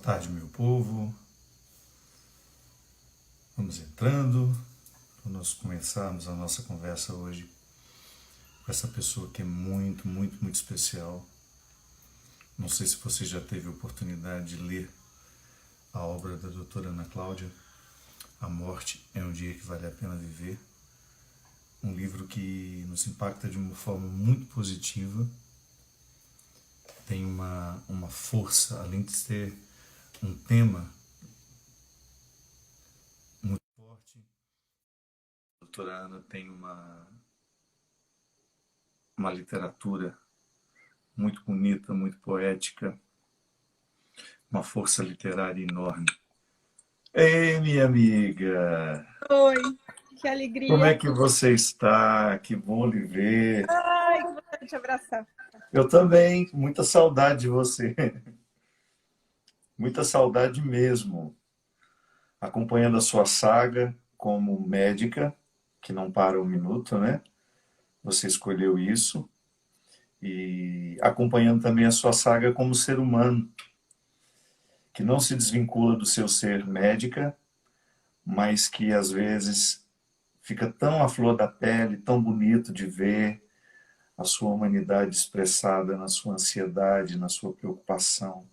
tarde, meu povo. Vamos entrando para nós começarmos a nossa conversa hoje com essa pessoa que é muito, muito, muito especial. Não sei se você já teve a oportunidade de ler a obra da doutora Ana Cláudia, A Morte é um Dia que Vale a Pena Viver. Um livro que nos impacta de uma forma muito positiva. Tem uma força, além de ter um tema muito forte. A doutora Ana tem uma literatura muito bonita, muito poética, uma força literária enorme. Ei, minha amiga! Oi, que Como é alegria. que você está? Que bom lhe ver. Ai, que vontade de te abraçar. Eu também, muita saudade de você. Muita saudade mesmo. Acompanhando a sua saga como médica, que não para um minuto, né? Você escolheu isso. E acompanhando também a sua saga como ser humano, que não se desvincula do seu ser médica, mas que às vezes fica tão à flor da pele, tão bonito de ver a sua humanidade expressada na sua ansiedade, na sua preocupação.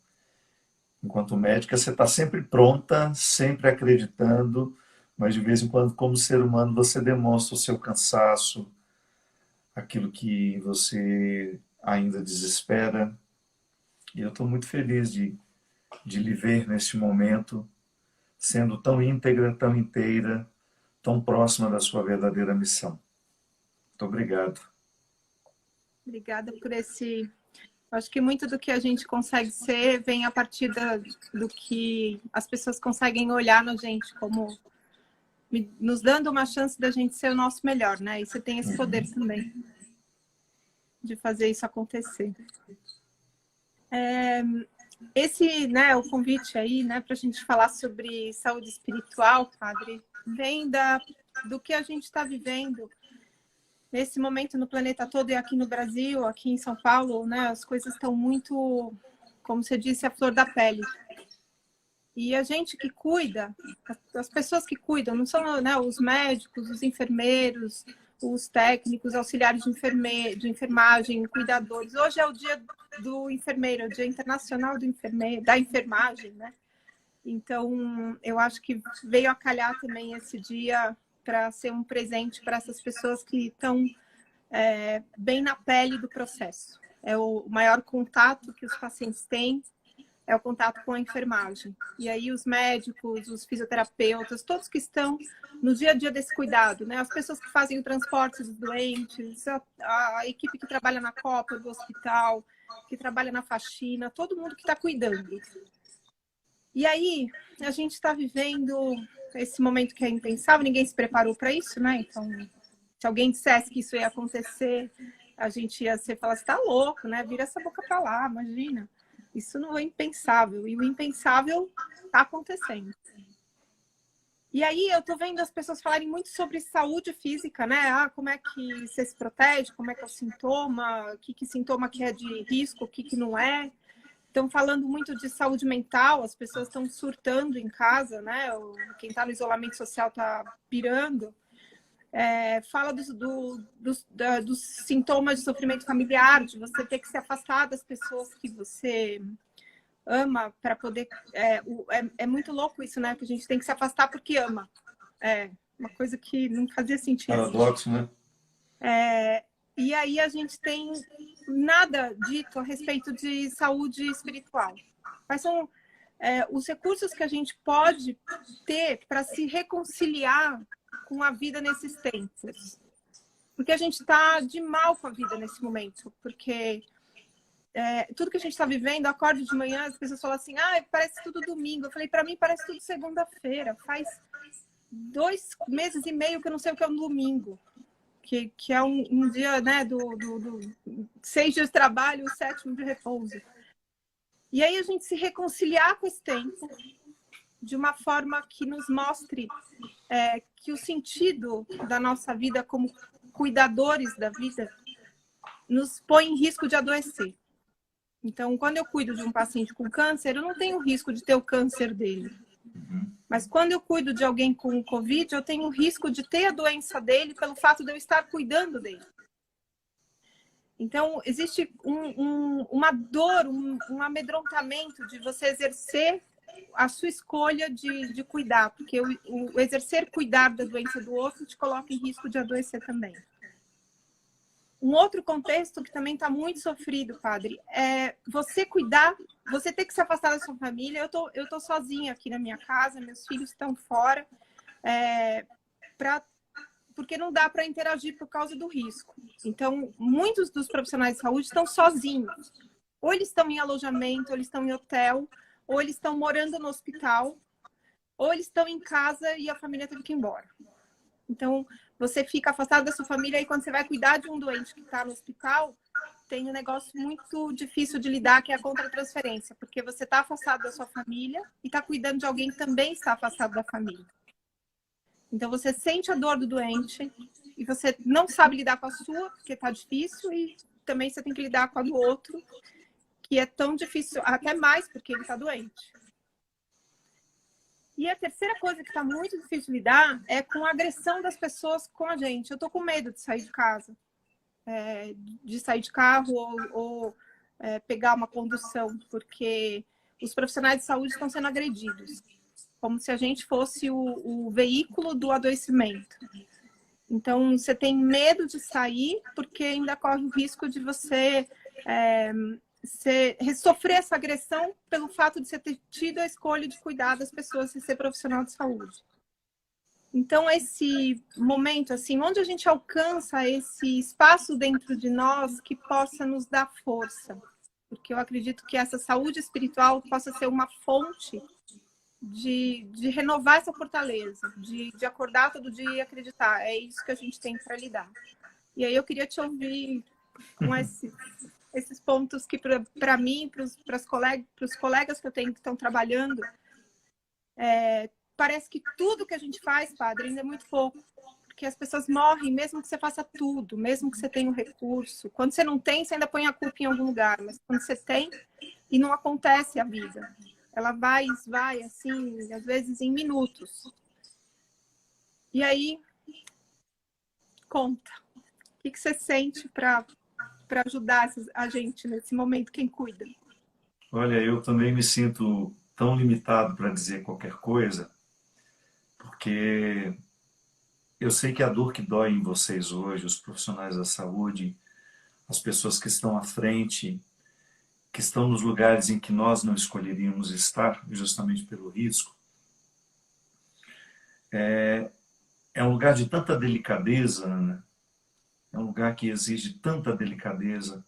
Enquanto médica, você está sempre pronta, sempre acreditando, mas de vez em quando, como ser humano, você demonstra o seu cansaço, aquilo que você ainda desespera. E eu estou muito feliz de lhe ver neste momento, sendo tão íntegra, tão inteira, tão próxima da sua verdadeira missão. Muito obrigado. Obrigada por esse... Acho que muito do que a gente consegue ser vem a partir do que as pessoas conseguem olhar na gente, como nos dando uma chance da gente ser o nosso melhor, né? E você tem esse poder também de fazer isso acontecer. Esse, né, o convite aí, né, para a gente falar sobre saúde espiritual, padre, vem do que a gente está vivendo nesse momento no planeta todo e aqui no Brasil, aqui em São Paulo, né, as coisas estão muito, como você disse, à flor da pele. E a gente que cuida, as pessoas que cuidam, não são, né, os médicos, os enfermeiros, os técnicos, auxiliares de enfermagem, cuidadores. Hoje é o dia do enfermeiro, é o Dia Internacional do Enfermeiro, da Enfermagem, né? Então, eu acho que veio a calhar também esse dia para ser um presente para essas pessoas que estão bem na pele do processo. É o maior contato que os pacientes têm, é o contato com a enfermagem. E aí os médicos, os fisioterapeutas, todos que estão no dia a dia desse cuidado, né? As pessoas que fazem o transporte dos doentes, a equipe que trabalha na copa do hospital, que trabalha na faxina, todo mundo que está cuidando. E aí, a gente está vivendo esse momento que é impensável, ninguém se preparou para isso, né? Então, se alguém dissesse que isso ia acontecer, a gente ia falar, você está louco, né? Vira essa boca para lá, imagina. Isso não é impensável. E o impensável está acontecendo. E aí, eu estou vendo as pessoas falarem muito sobre saúde física, né? Ah, como é que você se protege, como é que é o sintoma, que sintoma que é de risco, o que não é. Estão falando muito de saúde mental, as pessoas estão surtando em casa, né? Quem está no isolamento social está pirando. Fala dos sintomas de sofrimento familiar, de você ter que se afastar das pessoas que você ama para poder... É muito louco isso, né? Que a gente tem que se afastar porque ama. É uma coisa que não fazia sentido. Paradoxo, né? E aí a gente tem nada dito a respeito de saúde espiritual. Quais são os recursos que a gente pode ter para se reconciliar com a vida nesses tempos? Porque a gente está de mal com a vida nesse momento. Porque tudo que a gente está vivendo, acordo de manhã, as pessoas falam assim, parece tudo domingo. Eu falei, para mim parece tudo segunda-feira. Faz 2 meses e meio que eu não sei o que é um domingo. Que é um dia, né, do 6 dias de trabalho, o 7º de repouso. E aí a gente se reconciliar com esse tempo de uma forma que nos mostre que o sentido da nossa vida como cuidadores da vida nos põe em risco de adoecer. Então, quando eu cuido de um paciente com câncer, eu não tenho risco de ter o câncer dele. Mas quando eu cuido de alguém com Covid, eu tenho o risco de ter a doença dele pelo fato de eu estar cuidando dele. Então, existe uma dor, um amedrontamento de você exercer a sua escolha de cuidar, porque o exercer cuidar da doença do outro te coloca em risco de adoecer também. Um outro contexto que também está muito sofrido, padre, é você cuidar, você ter que se afastar da sua família. Eu tô sozinha aqui na minha casa, meus filhos estão fora, porque não dá para interagir por causa do risco. Então, muitos dos profissionais de saúde estão sozinhos. Ou eles estão em alojamento, ou eles estão em hotel, ou eles estão morando no hospital, ou eles estão em casa e a família teve que ir embora. Então, você fica afastado da sua família e quando você vai cuidar de um doente que está no hospital, tem um negócio muito difícil de lidar, que é a contratransferência, porque você está afastado da sua família e está cuidando de alguém que também está afastado da família. Então, você sente a dor do doente e você não sabe lidar com a sua, porque está difícil, e também você tem que lidar com a do outro, que é tão difícil, até mais, porque ele está doente. E a terceira coisa que está muito difícil de lidar é com a agressão das pessoas com a gente. Eu estou com medo de sair de casa, de sair de carro ou pegar uma condução, porque os profissionais de saúde estão sendo agredidos, como se a gente fosse o veículo do adoecimento. Então, você tem medo de sair, porque ainda corre o risco de você sofrer essa agressão pelo fato de você ter tido a escolha de cuidar das pessoas e ser profissional de saúde. Então, esse momento, assim, onde a gente alcança esse espaço dentro de nós que possa nos dar força, porque eu acredito que essa saúde espiritual possa ser uma fonte de renovar essa fortaleza, de acordar todo dia e acreditar. É isso que a gente tem para lidar. E aí eu queria te ouvir com esses pontos que, para mim, para os colegas que eu tenho que estão trabalhando, parece que tudo que a gente faz, padre, ainda é muito pouco. Porque as pessoas morrem, mesmo que você faça tudo, mesmo que você tenha um recurso. Quando você não tem, você ainda põe a culpa em algum lugar. Mas quando você tem, e não acontece a vida. Ela vai, assim, às vezes em minutos. E aí, conta. O que você sente para ajudar a gente nesse momento, quem cuida? Olha, eu também me sinto tão limitado para dizer qualquer coisa, porque eu sei que a dor que dói em vocês hoje, os profissionais da saúde, as pessoas que estão à frente, que estão nos lugares em que nós não escolheríamos estar, justamente pelo risco, é um lugar de tanta delicadeza, Ana. É um lugar que exige tanta delicadeza,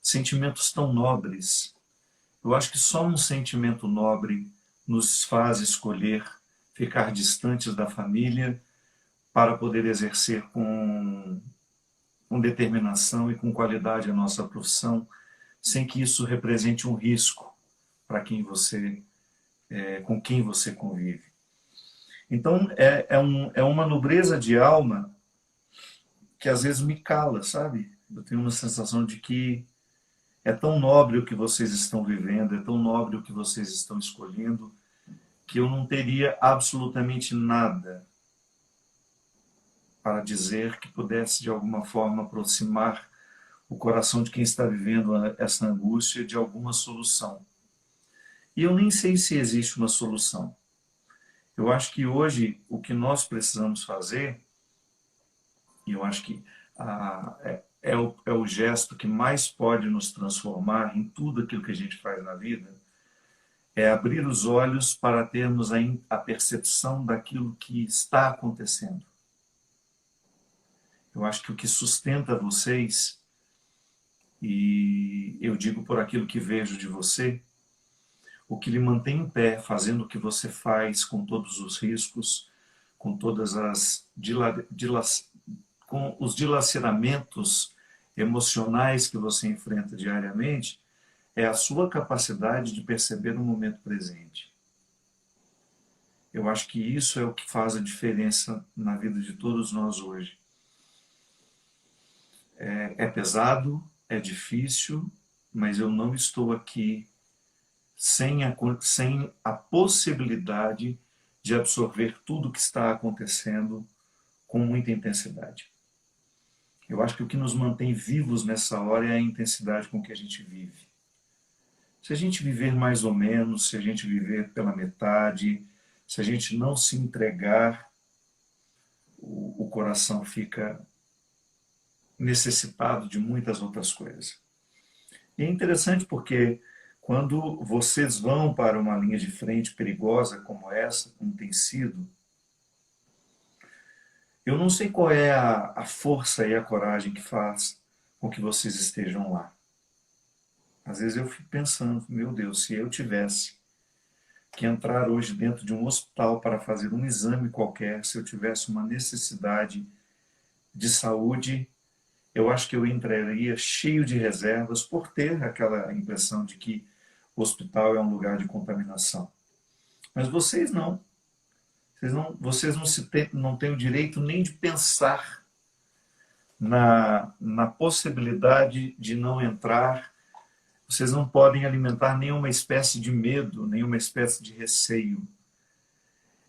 sentimentos tão nobres. Eu acho que só um sentimento nobre nos faz escolher ficar distantes da família para poder exercer com determinação e com qualidade a nossa profissão, sem que isso represente um risco para com quem você convive. Então, é uma nobreza de alma que às vezes me cala, sabe? Eu tenho uma sensação de que é tão nobre o que vocês estão vivendo, é tão nobre o que vocês estão escolhendo, que eu não teria absolutamente nada para dizer que pudesse de alguma forma aproximar o coração de quem está vivendo essa angústia de alguma solução. E eu nem sei se existe uma solução. Eu acho que hoje o que nós precisamos fazer, e eu acho que é o gesto que mais pode nos transformar em tudo aquilo que a gente faz na vida, é abrir os olhos para termos a percepção daquilo que está acontecendo. Eu acho que o que sustenta vocês, e eu digo por aquilo que vejo de você, o que lhe mantém em pé, fazendo o que você faz com todos os riscos, com todas as com os dilaceramentos emocionais que você enfrenta diariamente, é a sua capacidade de perceber o momento presente. Eu acho que isso é o que faz a diferença na vida de todos nós hoje. É pesado, é difícil, mas eu não estou aqui sem a possibilidade de absorver tudo que está acontecendo com muita intensidade. Eu acho que o que nos mantém vivos nessa hora é a intensidade com que a gente vive. Se a gente viver mais ou menos, se a gente viver pela metade, se a gente não se entregar, o coração fica necessitado de muitas outras coisas. E é interessante porque quando vocês vão para uma linha de frente perigosa como essa, como tem sido, eu não sei qual é a força e a coragem que faz com que vocês estejam lá. Às vezes eu fico pensando, meu Deus, se eu tivesse que entrar hoje dentro de um hospital para fazer um exame qualquer, se eu tivesse uma necessidade de saúde, eu acho que eu entraria cheio de reservas por ter aquela impressão de que o hospital é um lugar de contaminação. Mas vocês não. Vocês não têm o direito nem de pensar na possibilidade de não entrar. Vocês não podem alimentar nenhuma espécie de medo, nenhuma espécie de receio.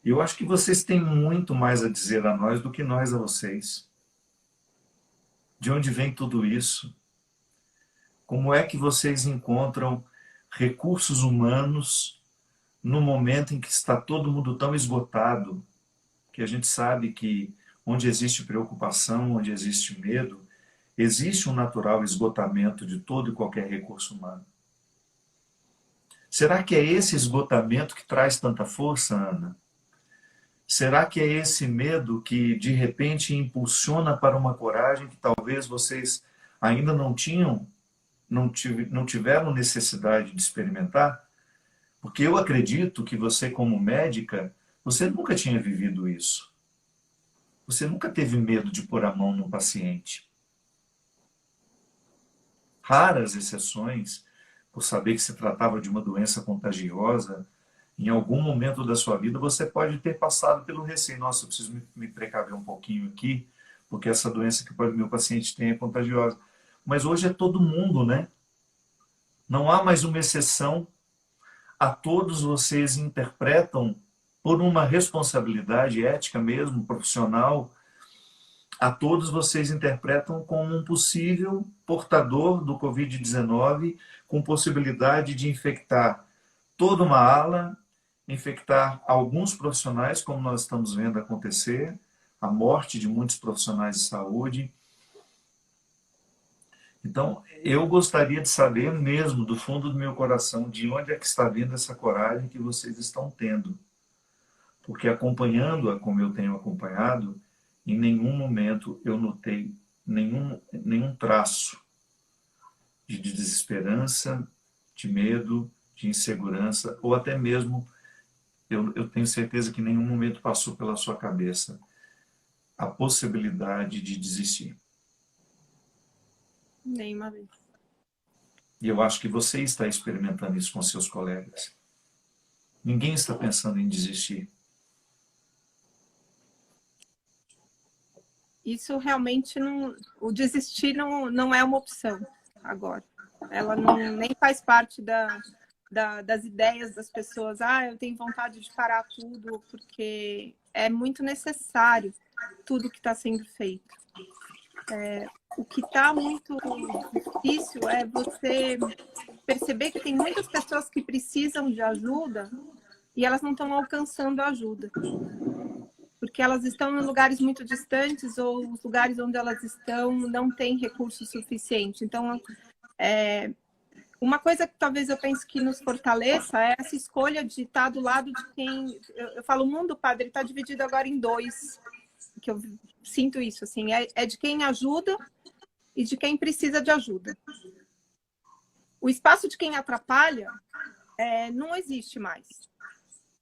E eu acho que vocês têm muito mais a dizer a nós do que nós a vocês. De onde vem tudo isso? Como é que vocês encontram recursos humanos no momento em que está todo mundo tão esgotado, que a gente sabe que onde existe preocupação, onde existe medo, existe um natural esgotamento de todo e qualquer recurso humano. Será que é esse esgotamento que traz tanta força, Ana? Será que é esse medo que, de repente, impulsiona para uma coragem que talvez vocês ainda não tiveram necessidade de experimentar? Porque eu acredito que você, como médica, você nunca tinha vivido isso. Você nunca teve medo de pôr a mão no paciente. Raras exceções, por saber que se tratava de uma doença contagiosa, em algum momento da sua vida você pode ter passado pelo receio. Nossa, eu preciso me precaver um pouquinho aqui, porque essa doença que o meu paciente tem é contagiosa. Mas hoje é todo mundo, né? Não há mais uma exceção. A todos vocês interpretam, por uma responsabilidade ética mesmo, profissional, a todos vocês interpretam como um possível portador do Covid-19, com possibilidade de infectar toda uma ala, infectar alguns profissionais, como nós estamos vendo acontecer, a morte de muitos profissionais de saúde. Então, eu gostaria de saber mesmo, do fundo do meu coração, de onde é que está vindo essa coragem que vocês estão tendo. Porque acompanhando-a como eu tenho acompanhado, em nenhum momento eu notei nenhum traço de desesperança, de medo, de insegurança, ou até mesmo, eu tenho certeza que em nenhum momento passou pela sua cabeça a possibilidade de desistir. Nenhuma vez. E eu acho que você está experimentando isso com seus colegas. Ninguém está pensando em desistir. Isso realmente não... O desistir não é uma opção agora. Ela nem faz parte das ideias das pessoas. Eu tenho vontade de parar tudo, porque é muito necessário tudo que está sendo feito. O que está muito difícil é você perceber que tem muitas pessoas que precisam de ajuda e elas não estão alcançando ajuda. Porque elas estão em lugares muito distantes ou os lugares onde elas estão não têm recurso suficiente. Então, uma coisa que talvez eu pense que nos fortaleça é essa escolha de estar do lado de quem... Eu falo, o mundo, padre, está dividido agora em dois, que eu sinto isso, assim, é de quem ajuda e de quem precisa de ajuda. O espaço de quem atrapalha não existe mais.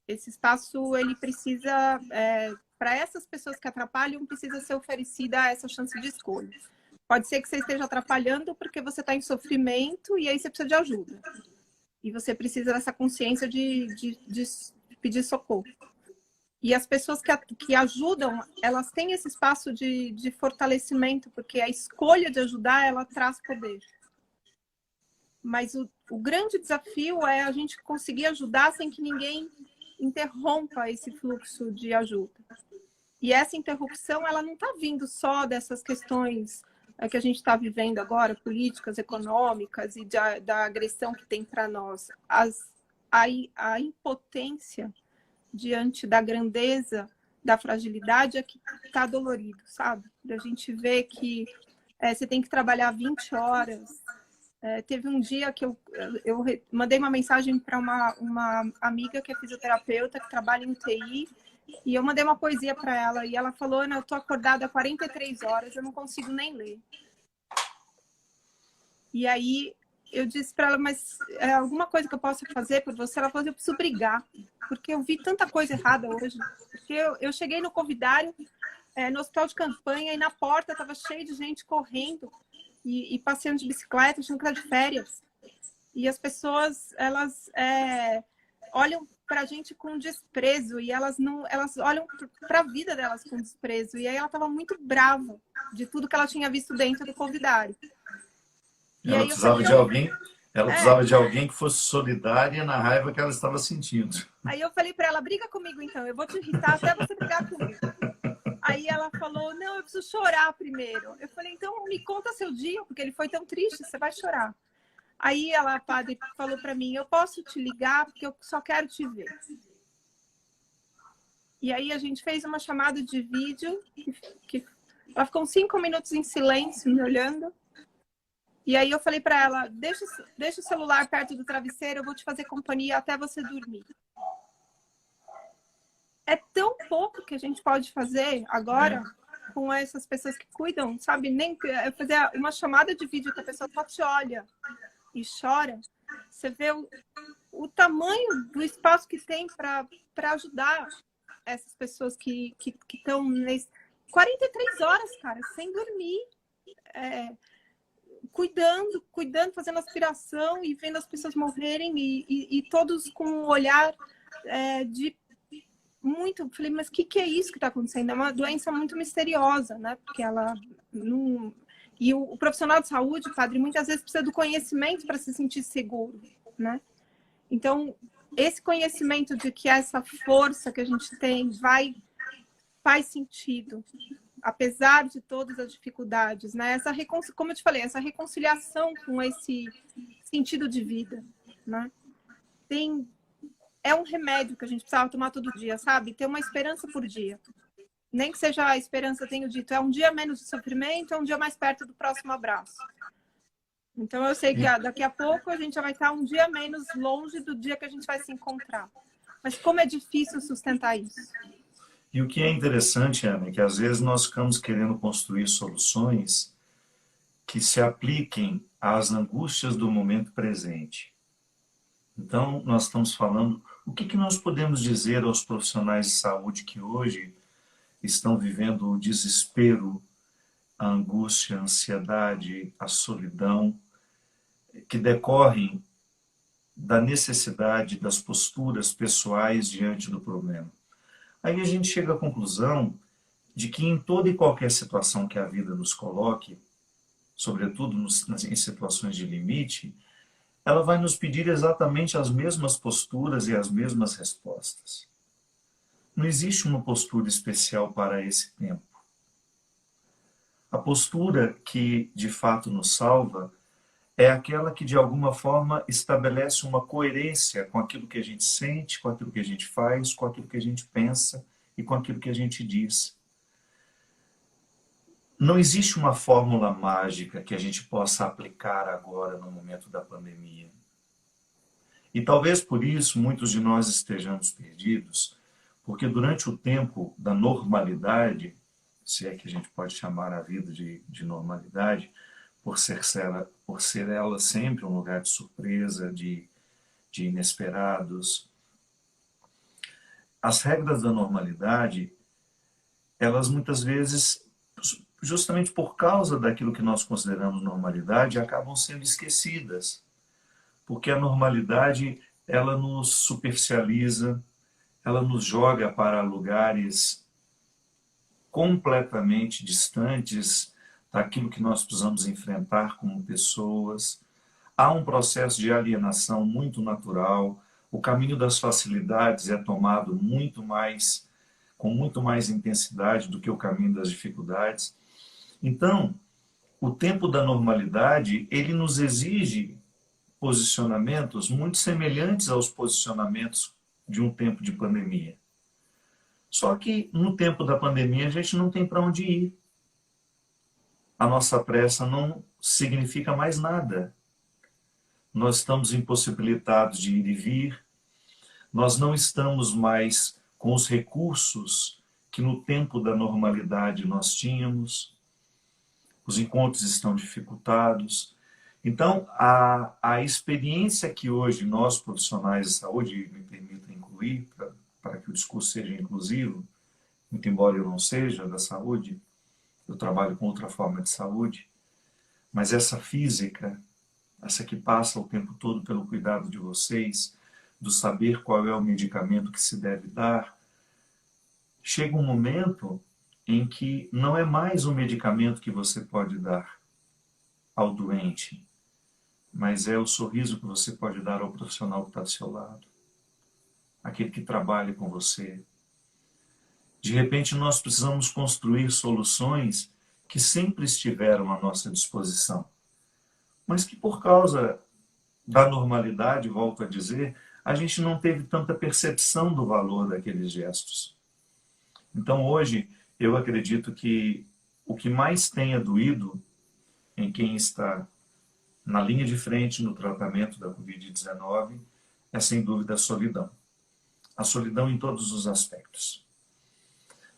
Esse espaço, ele precisa... para essas pessoas que atrapalham, precisa ser oferecida essa chance de escolha. Pode ser que você esteja atrapalhando porque você está em sofrimento e aí você precisa de ajuda. E você precisa dessa consciência de pedir socorro. E as pessoas que ajudam, elas têm esse espaço de fortalecimento, porque a escolha de ajudar, ela traz poder. Mas o grande desafio é a gente conseguir ajudar sem que ninguém interrompa esse fluxo de ajuda. E essa interrupção, ela não está vindo só dessas questões que a gente está vivendo agora, políticas, econômicas e da agressão que tem para nós. A impotência diante da grandeza, da fragilidade é que está dolorido, sabe? A gente vê que você tem que trabalhar 20 horas. Teve um dia que eu mandei uma mensagem para uma amiga que é fisioterapeuta, que trabalha em UTI, e eu mandei uma poesia para ela, e ela falou, Ana, eu estou acordada há 43 horas, eu não consigo nem ler. E aí eu disse para ela, mas alguma coisa que eu possa fazer por você? Ela falou, eu preciso brigar, porque eu vi tanta coisa errada hoje. Porque eu cheguei no Covidário, no hospital de campanha, e na porta estava cheio de gente correndo e passeando de bicicleta, achando que era de férias. E as pessoas, elas olham para a gente com desprezo, e elas olham para a vida delas com desprezo. E aí ela estava muito brava de tudo que ela tinha visto dentro do Covidário. Ela precisava de alguém, precisava de alguém que fosse solidária na raiva que ela estava sentindo. Aí eu falei para ela, briga comigo então, eu vou te irritar até você brigar comigo. Aí ela falou, não, eu preciso chorar primeiro. Eu falei, então me conta seu dia, porque ele foi tão triste, você vai chorar. Aí ela, padre, falou para mim, eu posso te ligar porque eu só quero te ver. E aí a gente fez uma chamada de vídeo, ela ficou uns 5 minutos em silêncio, me olhando. E aí eu falei para ela, deixa o celular perto do travesseiro, eu vou te fazer companhia até você dormir. É tão pouco que a gente pode fazer agora com essas pessoas que cuidam, sabe? Nem fazer uma chamada de vídeo que a pessoa só te olha e chora. Você vê o tamanho do espaço que tem para ajudar essas pessoas que estão 43 horas, cara, sem dormir. Cuidando, fazendo aspiração e vendo as pessoas morrerem e todos com um olhar de muito... Falei, mas o que é isso que está acontecendo? É uma doença muito misteriosa, né? Porque ela não... E o profissional de saúde, padre, muitas vezes precisa do conhecimento para se sentir seguro, né? Então, esse conhecimento de que essa força que a gente tem faz sentido, apesar de todas as dificuldades, né? Como eu te falei, essa reconciliação com esse sentido de vida, né? É um remédio que a gente precisava tomar todo dia, sabe? Ter uma esperança por dia. Nem que seja a esperança, tenho dito, é um dia menos de sofrimento, é um dia mais perto do próximo abraço. Então eu sei que daqui a pouco a gente já vai estar um dia menos longe do dia que a gente vai se encontrar. Mas como é difícil sustentar isso. E o que é interessante, Ana, é que às vezes nós ficamos querendo construir soluções que se apliquem às angústias do momento presente. Então, nós estamos falando, o que nós podemos dizer aos profissionais de saúde que hoje estão vivendo o desespero, a angústia, a ansiedade, a solidão, que decorrem da necessidade das posturas pessoais diante do problema. Aí a gente chega à conclusão de que em toda e qualquer situação que a vida nos coloque, sobretudo em situações de limite, ela vai nos pedir exatamente as mesmas posturas e as mesmas respostas. Não existe uma postura especial para esse tempo. A postura que de fato nos salva é aquela que de alguma forma estabelece uma coerência com aquilo que a gente sente, com aquilo que a gente faz, com aquilo que a gente pensa e com aquilo que a gente diz. Não existe uma fórmula mágica que a gente possa aplicar agora no momento da pandemia. E talvez por isso muitos de nós estejamos perdidos, porque durante o tempo da normalidade, se é que a gente pode chamar a vida de normalidade, por ser ela sempre um lugar de surpresa, de inesperados. As regras da normalidade, elas muitas vezes, justamente por causa daquilo que nós consideramos normalidade, acabam sendo esquecidas. Porque a normalidade, ela nos superficializa, ela nos joga para lugares completamente distantes daquilo que nós precisamos enfrentar como pessoas. há um processo de alienação muito natural, o caminho das facilidades é tomado com muito mais intensidade do que o caminho das dificuldades. Então, o tempo da normalidade, ele nos exige posicionamentos muito semelhantes aos posicionamentos de um tempo de pandemia. Só que no tempo da pandemia a gente não tem para onde ir. A nossa pressa não significa mais nada. Nós estamos impossibilitados de ir e vir, nós não estamos mais com os recursos que no tempo da normalidade nós tínhamos, os encontros estão dificultados. Então, a experiência que hoje nós, profissionais de saúde, me permitam incluir, para que o discurso seja inclusivo, muito embora eu não seja da saúde, eu trabalho com outra forma de saúde, mas essa física, essa que passa o tempo todo pelo cuidado de vocês, do saber qual é o medicamento que se deve dar, chega um momento em que não é mais o medicamento que você pode dar ao doente, mas é o sorriso que você pode dar ao profissional que está do seu lado, aquele que trabalha com você. De repente, nós precisamos construir soluções que sempre estiveram à nossa disposição, mas que por causa da normalidade, volto a dizer, a gente não teve tanta percepção do valor daqueles gestos. Então hoje, eu acredito que o que mais tenha doído em quem está na linha de frente no tratamento da Covid-19 é sem dúvida a solidão. A solidão em todos os aspectos.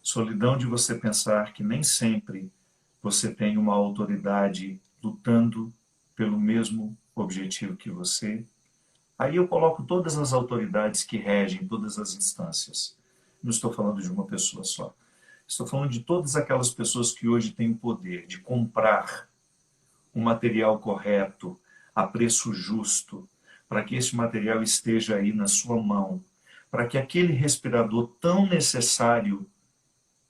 Solidão de você pensar que nem sempre você tem uma autoridade lutando pelo mesmo objetivo que você. Aí eu coloco todas as autoridades que regem todas as instâncias. Não estou falando de uma pessoa só. Estou falando de todas aquelas pessoas que hoje têm o poder de comprar o material correto, a preço justo, para que esse material esteja aí na sua mão, para que aquele respirador tão necessário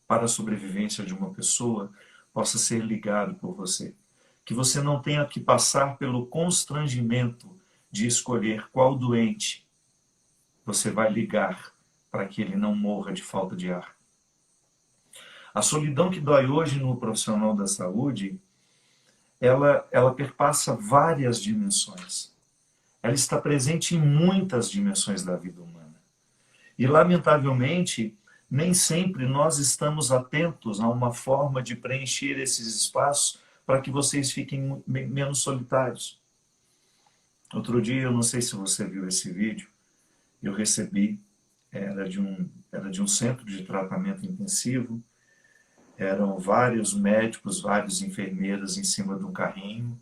para a sobrevivência de uma pessoa possa ser ligado por você. Que você não tenha que passar pelo constrangimento de escolher qual doente você vai ligar para que ele não morra de falta de ar. A solidão que dói hoje no profissional da saúde, ela perpassa várias dimensões. Ela está presente em muitas dimensões da vida humana. E, lamentavelmente, nem sempre nós estamos atentos a uma forma de preencher esses espaços para que vocês fiquem menos solitários. Outro dia, eu não sei se você viu esse vídeo, eu recebi, era de um centro de tratamento intensivo, eram vários médicos, vários enfermeiros em cima de um carrinho,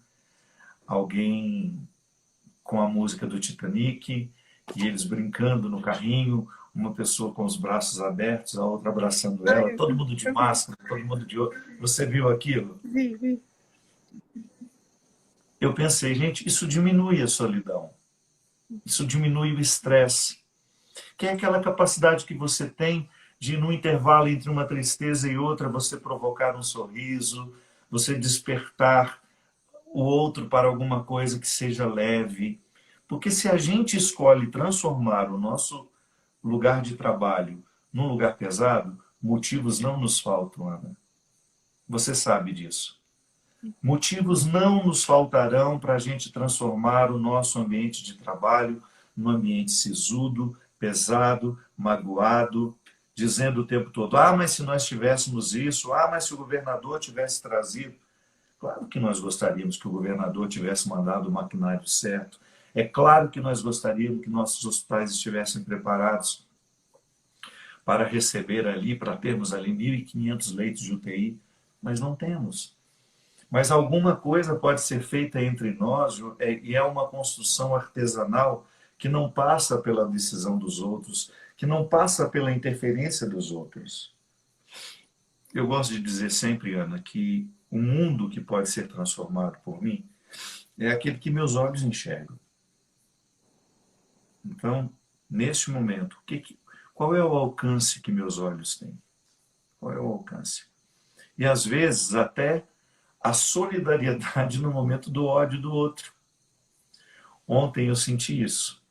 alguém com a música do Titanic, e eles brincando no carrinho, uma pessoa com os braços abertos, a outra abraçando ela, todo mundo de máscara, todo mundo de outro. Você viu aquilo? Vi. Eu pensei, gente, isso diminui a solidão, isso diminui o estresse, que é aquela capacidade que você tem de, no intervalo entre uma tristeza e outra, você provocar um sorriso, você despertar o outro para alguma coisa que seja leve. Porque se a gente escolhe transformar o nosso lugar de trabalho num lugar pesado, motivos não nos faltam, Ana. Você sabe disso. Motivos não nos faltarão para a gente transformar o nosso ambiente de trabalho num ambiente sisudo, pesado, magoado, dizendo o tempo todo, mas se nós tivéssemos isso, mas se o governador tivesse trazido. Claro que nós gostaríamos que o governador tivesse mandado o maquinário certo. É claro que nós gostaríamos que nossos hospitais estivessem preparados para receber ali, para termos ali 1.500 leitos de UTI, mas não temos. Mas alguma coisa pode ser feita entre nós, e é uma construção artesanal que não passa pela decisão dos outros, que não passa pela interferência dos outros. Eu gosto de dizer sempre, Ana, que o mundo que pode ser transformado por mim é aquele que meus olhos enxergam. Então, neste momento, qual é o alcance que meus olhos têm? Qual é o alcance? E às vezes até a solidariedade no momento do ódio do outro. Ontem eu senti isso.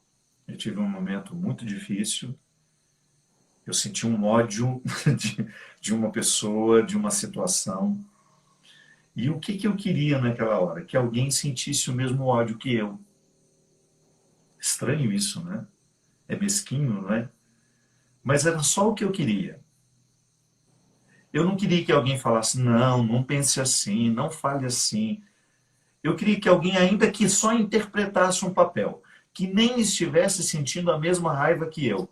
Eu tive um momento muito difícil. Eu senti um ódio de uma pessoa, de uma situação. E o que eu queria naquela hora? Que alguém sentisse o mesmo ódio que eu. Estranho isso, né? É mesquinho, não é? Mas era só o que eu queria. Eu não queria que alguém falasse, não, não pense assim, não fale assim. Eu queria que alguém, ainda que só interpretasse um papel, que nem estivesse sentindo a mesma raiva que eu,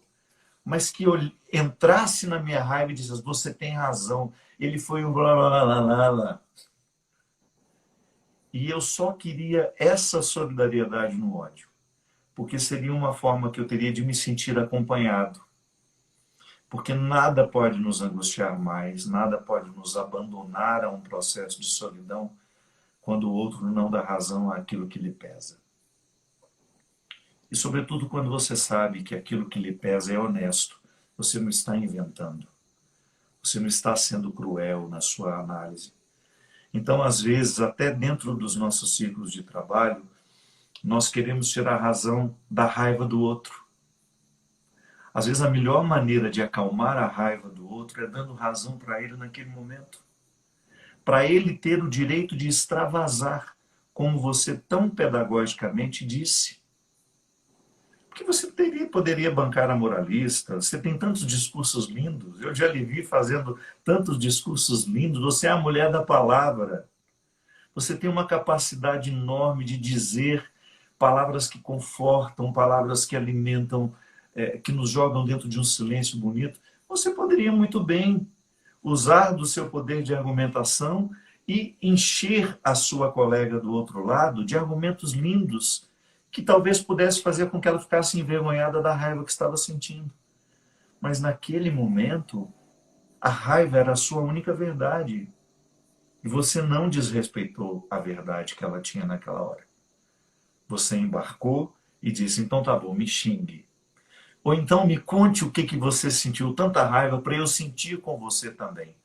mas que eu entrasse na minha raiva e dissesse, você tem razão, ele foi um blá blá blá blá blá. E eu só queria essa solidariedade no ódio, porque seria uma forma que eu teria de me sentir acompanhado. Porque nada pode nos angustiar mais, nada pode nos abandonar a um processo de solidão quando o outro não dá razão àquilo que lhe pesa. E, sobretudo, quando você sabe que aquilo que lhe pesa é honesto, você não está inventando, você não está sendo cruel na sua análise. Então, às vezes, até dentro dos nossos ciclos de trabalho, nós queremos tirar a razão da raiva do outro. Às vezes, a melhor maneira de acalmar a raiva do outro é dando razão para ele naquele momento. Para ele ter o direito de extravasar, como você tão pedagogicamente disse. Porque você poderia bancar a moralista, você tem tantos discursos lindos, eu já lhe vi fazendo tantos discursos lindos, você é a mulher da palavra. Você tem uma capacidade enorme de dizer palavras que confortam, palavras que alimentam, que nos jogam dentro de um silêncio bonito. Você poderia muito bem usar do seu poder de argumentação e encher a sua colega do outro lado de argumentos lindos que talvez pudesse fazer com que ela ficasse envergonhada da raiva que estava sentindo. Mas naquele momento, a raiva era a sua única verdade. E você não desrespeitou a verdade que ela tinha naquela hora. Você embarcou e disse, então tá bom, me xingue. Ou então me conte o que você sentiu tanta raiva para eu sentir com você também.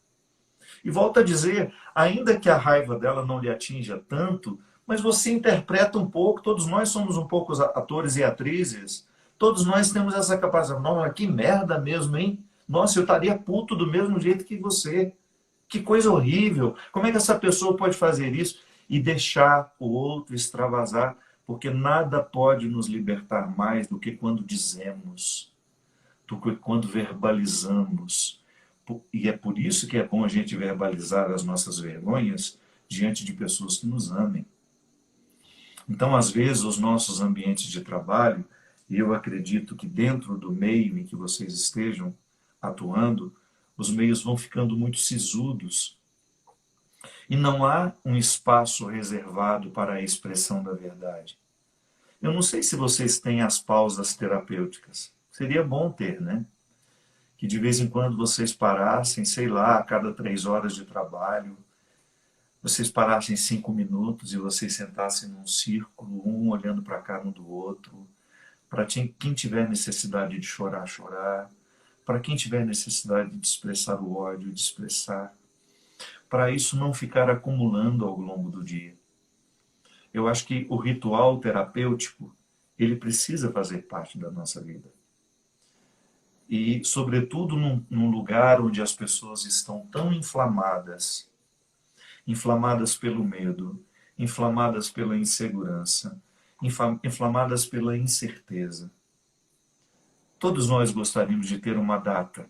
E volto a dizer, ainda que a raiva dela não lhe atinja tanto, mas você interpreta um pouco, todos nós somos um pouco atores e atrizes, todos nós temos essa capacidade. Nossa, que merda mesmo, hein? Nossa, eu estaria puto do mesmo jeito que você. Que coisa horrível. Como é que essa pessoa pode fazer isso e deixar o outro extravasar? Porque nada pode nos libertar mais do que quando dizemos, do que quando verbalizamos. E é por isso que é bom a gente verbalizar as nossas vergonhas diante de pessoas que nos amem. Então, às vezes, os nossos ambientes de trabalho, e eu acredito que dentro do meio em que vocês estejam atuando, os meios vão ficando muito sisudos. E não há um espaço reservado para a expressão da verdade. Eu não sei se vocês têm as pausas terapêuticas. Seria bom ter, né? Que de vez em quando vocês parassem, sei lá, a cada 3 horas de trabalho, vocês parassem 5 minutos e vocês sentassem num círculo, um olhando para a cara um do outro, para quem tiver necessidade de chorar, chorar, para quem tiver necessidade de expressar o ódio, de expressar, para isso não ficar acumulando ao longo do dia. Eu acho que o ritual terapêutico, ele precisa fazer parte da nossa vida. E, sobretudo, num lugar onde as pessoas estão tão inflamadas, inflamadas pelo medo, inflamadas pela insegurança, inflamadas pela incerteza. Todos nós gostaríamos de ter uma data.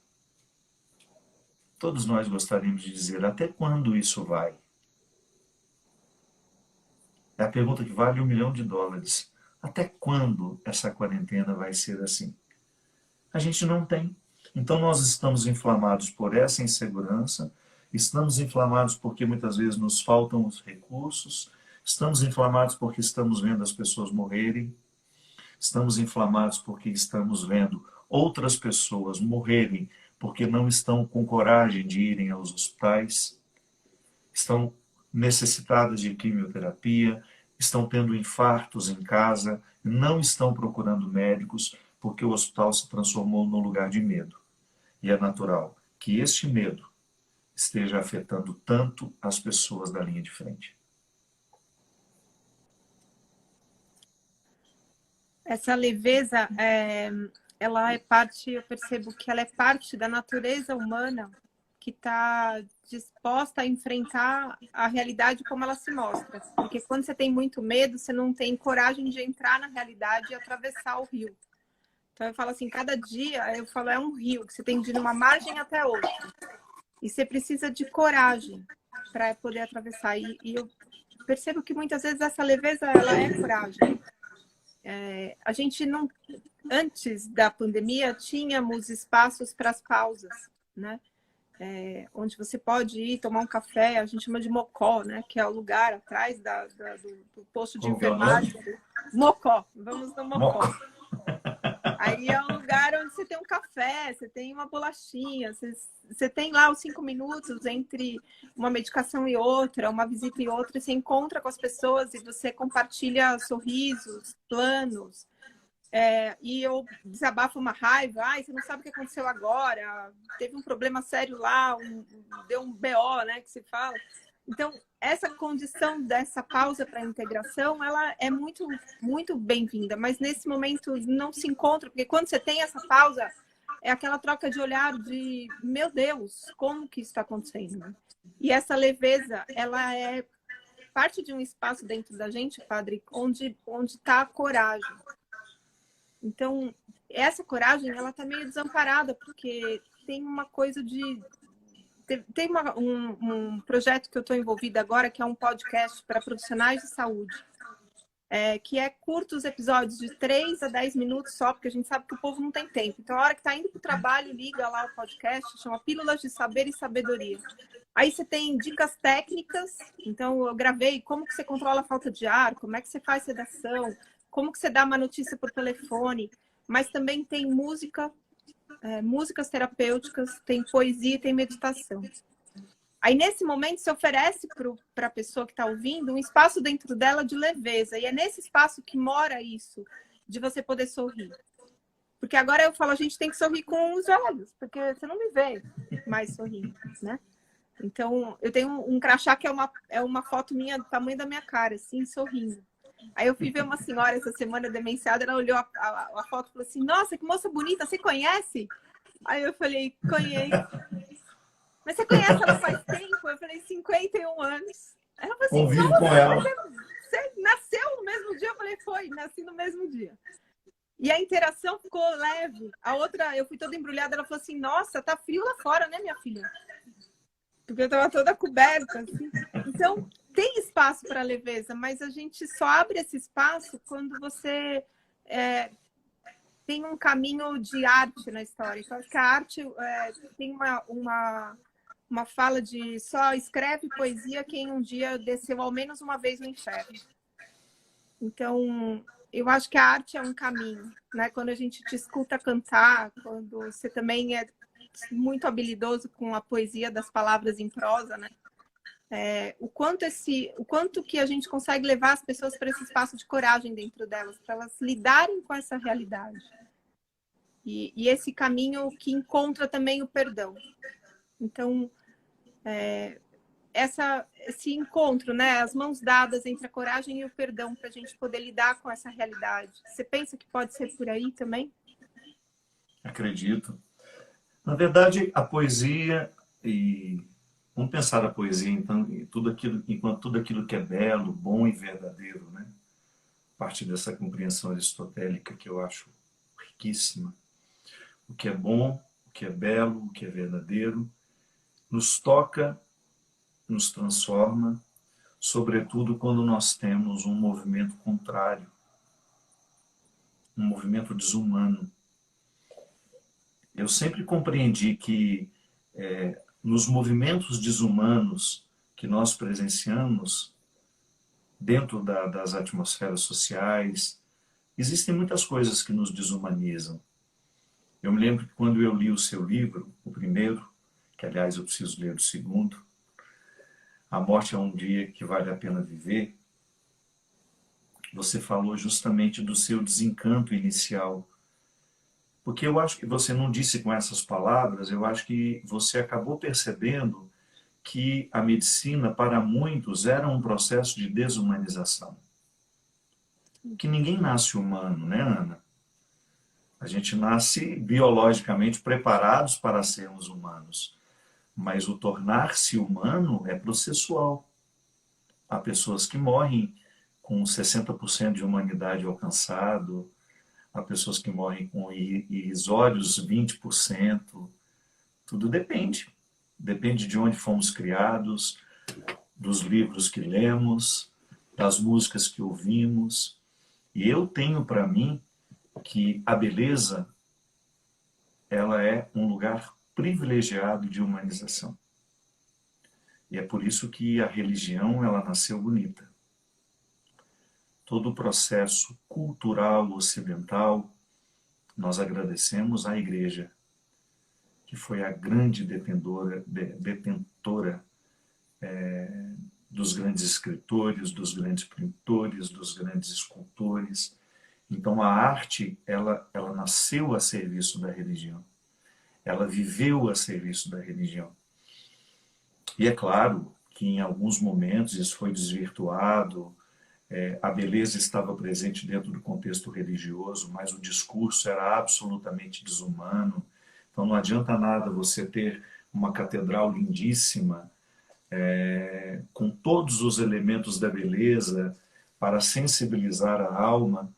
Todos nós gostaríamos de dizer até quando isso vai. É a pergunta que vale US$ 1 milhão. Até quando essa quarentena vai ser assim? A gente não tem. Então nós estamos inflamados por essa insegurança, estamos inflamados porque muitas vezes nos faltam os recursos, estamos inflamados porque estamos vendo as pessoas morrerem, estamos inflamados porque estamos vendo outras pessoas morrerem porque não estão com coragem de irem aos hospitais, estão necessitadas de quimioterapia, estão tendo infartos em casa, não estão procurando médicos porque o hospital se transformou num lugar de medo. E é natural que este medo esteja afetando tanto as pessoas da linha de frente. Essa leveza, ela é parte, eu percebo que ela é parte da natureza humana que está disposta a enfrentar a realidade como ela se mostra. Porque quando você tem muito medo, você não tem coragem de entrar na realidade e atravessar o rio. Então eu falo assim, cada dia, eu falo, é um rio, que você tem de ir de uma margem até outra. E você precisa de coragem para poder atravessar. E eu percebo que muitas vezes essa leveza, ela é coragem. A gente não... Antes da pandemia, tínhamos espaços para as pausas, né? Onde você pode ir tomar um café, a gente chama de mocó, né? Que é o lugar atrás do posto de Como que é o nome? enfermagem. Mocó, vamos no Moco. mocó. Aí é um lugar onde você tem um café, você tem uma bolachinha, você tem lá os 5 minutos entre uma medicação e outra, uma visita e outra, você encontra com as pessoas e você compartilha sorrisos, planos. E eu desabafo uma raiva, você não sabe o que aconteceu agora, teve um problema sério lá, deu um BO, né, que se fala. Então, essa condição dessa pausa para a integração, ela é muito, muito bem-vinda, mas nesse momento não se encontra, porque quando você tem essa pausa, é aquela troca de olhar de, meu Deus, como que isso está acontecendo? E essa leveza, ela é parte de um espaço dentro da gente, padre, onde está a coragem. Então, essa coragem, ela está meio desamparada, porque tem uma coisa de... Tem um projeto que eu estou envolvida agora, que é um podcast para profissionais de saúde, que é curtos episódios de 3 a 10 minutos só, porque a gente sabe que o povo não tem tempo. Então, a hora que está indo para o trabalho, liga lá o podcast, chama Pílulas de Saber e Sabedoria. Aí você tem dicas técnicas, então eu gravei como que você controla a falta de ar, como é que você faz sedação, como que você dá uma notícia por telefone, mas também tem música, músicas terapêuticas, tem poesia e tem meditação. Aí, nesse momento, se oferece para a pessoa que está ouvindo um espaço dentro dela de leveza. E é nesse espaço que mora isso, de você poder sorrir. Porque agora eu falo, a gente tem que sorrir com os olhos, porque você não me vê mais sorrindo, né? Então, eu tenho um crachá que é uma foto minha, do tamanho da minha cara, assim, sorrindo. Aí eu fui ver uma senhora essa semana demenciada, ela olhou a foto e falou assim, nossa, que moça bonita, você conhece? Aí eu falei, conheço. Mas você conhece ela faz tempo? Eu falei, 51 anos. Ela falou assim, Convivo com nossa, ela. você nasceu no mesmo dia? Eu falei, foi, nasci no mesmo dia. E a interação ficou leve. A outra, eu fui toda embrulhada, ela falou assim, nossa, tá frio lá fora, né, minha filha? Porque eu tava toda coberta, assim. Então, tem espaço para leveza, mas a gente só abre esse espaço quando você tem um caminho de arte na história. Então, acho que a arte tem uma fala de só escreve poesia quem um dia desceu ao menos uma vez no inferno. Então, eu acho que a arte é um caminho, né? Quando a gente te escuta cantar, quando você também é muito habilidoso com a poesia das palavras em prosa, né? O quanto que a gente consegue levar as pessoas para esse espaço de coragem dentro delas, para elas lidarem com essa realidade. E esse caminho que encontra também o perdão. Então, esse encontro, né? As mãos dadas entre a coragem e o perdão para a gente poder lidar com essa realidade. Você pensa que pode ser por aí também? Acredito. Na verdade, a poesia e vamos pensar a poesia então, enquanto tudo aquilo que é belo, bom e verdadeiro, né? A partir dessa compreensão aristotélica que eu acho riquíssima. O que é bom, o que é belo, o que é verdadeiro, nos toca, nos transforma, sobretudo quando nós temos um movimento contrário, um movimento desumano. Eu sempre compreendi que nos movimentos desumanos que nós presenciamos, dentro das atmosferas sociais, existem muitas coisas que nos desumanizam. Eu me lembro que quando eu li o seu livro, o primeiro, que aliás eu preciso ler o segundo, A Morte é um Dia que Vale a Pena Viver, você falou justamente do seu desencanto inicial. Porque eu acho que você não disse com essas palavras, eu acho que você acabou percebendo que a medicina, para muitos, era um processo de desumanização. que ninguém nasce humano, né, Ana? A gente nasce biologicamente preparados para sermos humanos, mas o tornar-se humano é processual. Há pessoas que morrem com 60% de humanidade alcançado, há pessoas que morrem com irrisórios 20%. Tudo depende. Depende de onde fomos criados, dos livros que lemos, das músicas que ouvimos. E eu tenho para mim que a beleza, ela é um lugar privilegiado de humanização. E é por isso que a religião, ela nasceu bonita. Todo o processo cultural ocidental, nós agradecemos à Igreja, que foi a grande detentora dos grandes escritores, dos grandes pintores, dos grandes escultores. Então a arte, ela nasceu a serviço da religião. Ela viveu a serviço da religião. E é claro que em alguns momentos isso foi desvirtuado, a beleza estava presente dentro do contexto religioso, mas o discurso era absolutamente desumano. Então não adianta nada você ter uma catedral lindíssima, com todos os elementos da beleza para sensibilizar a alma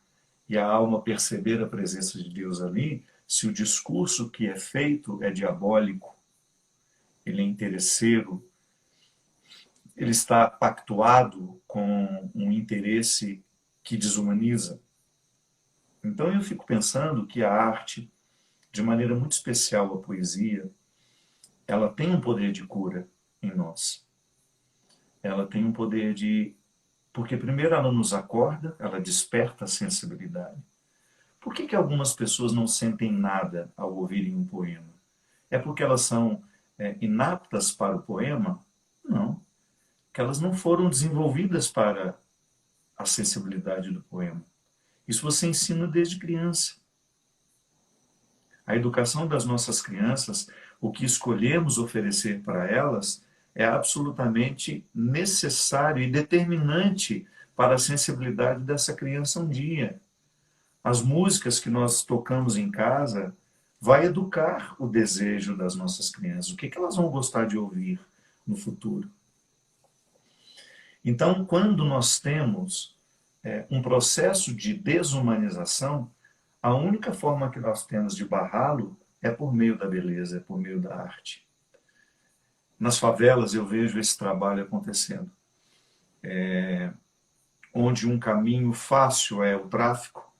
e a alma perceber a presença de Deus ali, se o discurso que é feito é diabólico, ele é interesseiro, ele está pactuado com um interesse que desumaniza. Então eu fico pensando que a arte, de maneira muito especial a poesia, ela tem um poder de cura em nós. Ela tem um poder de... Porque primeiro ela nos acorda, ela desperta a sensibilidade. Por que algumas pessoas não sentem nada ao ouvirem um poema? É porque elas são inaptas para o poema? Não. Que elas não foram desenvolvidas para a sensibilidade do poema. Isso você ensina desde criança. A educação das nossas crianças, o que escolhemos oferecer para elas, é absolutamente necessário e determinante para a sensibilidade dessa criança um dia. As músicas que nós tocamos em casa vai educar o desejo das nossas crianças. O que elas vão gostar de ouvir no futuro? Então, quando nós temos um processo de desumanização, a única forma que nós temos de barrá-lo é por meio da beleza, é por meio da arte. Nas favelas eu vejo esse trabalho acontecendo, onde um caminho fácil é o tráfico,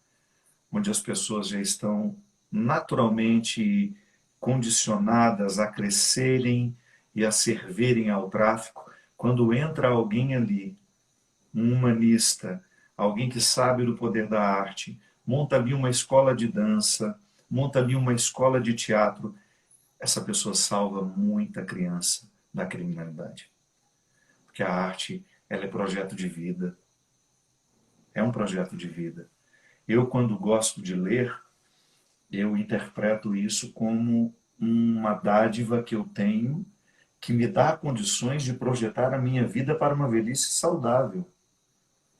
onde as pessoas já estão naturalmente condicionadas a crescerem e a servirem ao tráfico. Quando entra alguém ali, um humanista, alguém que sabe do poder da arte, monta ali uma escola de dança, monta ali uma escola de teatro, essa pessoa salva muita criança da criminalidade. Porque a arte, ela é projeto de vida. É um projeto de vida. Eu, quando gosto de ler, eu interpreto isso como uma dádiva que eu tenho que me dá condições de projetar a minha vida para uma velhice saudável.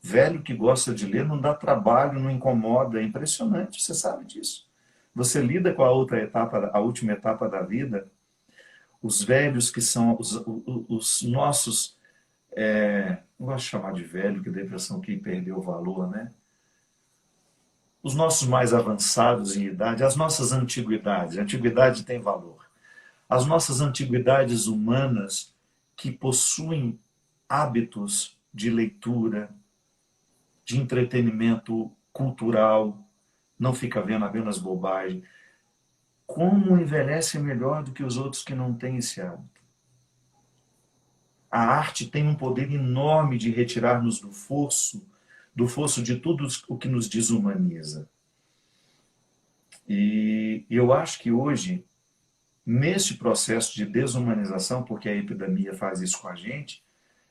Velho que gosta de ler não dá trabalho, não incomoda, é impressionante, você sabe disso. Você lida com a outra etapa, a última etapa da vida, os velhos que são os nossos, não gosto de chamar de velho, que dá a impressão que perdeu o valor, né? Os nossos mais avançados em idade, as nossas antiguidades, a antiguidade tem valor. As nossas antiguidades humanas que possuem hábitos de leitura, de entretenimento cultural, não fica vendo apenas bobagem. Como envelhece melhor do que os outros que não têm esse hábito? A arte tem um poder enorme de retirar-nos do fosso de tudo o que nos desumaniza. E eu acho que hoje, neste processo de desumanização, porque a epidemia faz isso com a gente,